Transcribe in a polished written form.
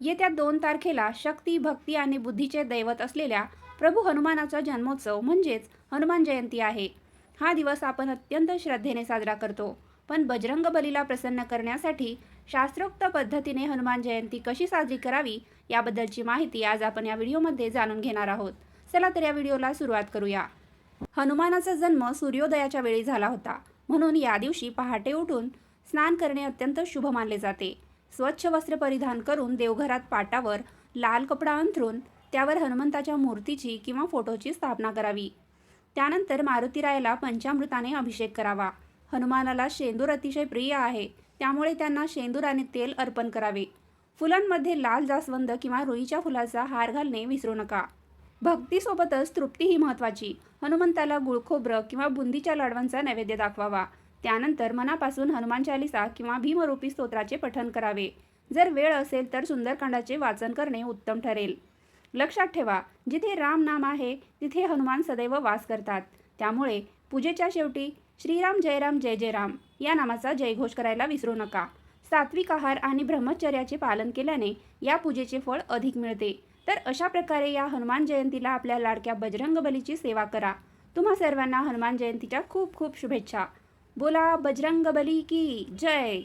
येत्या 2 तारखेला शक्ती, भक्ती आणि बुद्धीचे दैवत असलेल्या प्रभू हनुमानाचा जन्मोत्सव म्हणजेच हनुमान जयंती आहे. हा दिवस आपण अत्यंत श्रद्धेने साजरा करतो. पण बजरंग बलीला प्रसन्न करण्यासाठी शास्त्रोक्त पद्धतीने हनुमान जयंती कशी साजरी करावी याबद्दलची माहिती आज आपण या व्हिडिओमध्ये जाणून घेणार आहोत. चला तर या व्हिडिओला सुरुवात करूया. हनुमानाचा जन्म सूर्योदयाच्या वेळी झाला होता, म्हणून या दिवशी पहाटे उठून स्नान करणे अत्यंत शुभ मानले जाते. स्वच्छ वस्त्र परिधान करून देवघरात पाटावर लाल कपडा अंथरून त्यावर हनुमंताच्या मूर्तीची किंवा फोटोची स्थापना करावी. त्यानंतर मारुतीरायाला पंचामृताने अभिषेक करावा. हनुमानाला शेंदूर अतिशय प्रिय आहे, त्यामुळे त्यांना शेंदूर आणि तेल अर्पण करावे. फुलांमध्ये लाल जास्वंद किंवा रुईच्या फुलाचा हार घालणे विसरू नका. भक्तीसोबतच तृप्तीही महत्त्वाची. हनुमंताला गुळखोबरं किंवा बुंदीच्या लाडवांचा नैवेद्य दाखवावा. त्यानंतर मनापासून हनुमान चालिसा किंवा भीमरूपी स्तोत्राचे पठण करावे. जर वेळ असेल तर सुंदरकांडाचे वाचन करणे उत्तम ठरेल. लक्षात ठेवा, जिथे राम नाम आहे तिथे हनुमान सदैव वास करतात. त्यामुळे पूजेच्या शेवटी श्रीराम जय जय राम या नामाचा जयघोष करायला विसरू नका. सात्विक आहार आणि ब्रह्मचर्याचे पालन केल्याने या पूजेचे फळ अधिक मिळते. तर अशा प्रकारे या हनुमान जयंतीला आपल्या लाडक्या बजरंग बलीची सेवा करा. तुम्हा सर्वांना हनुमान जयंतीच्या खूप खूप शुभेच्छा. बोला बजरंग बली की जय.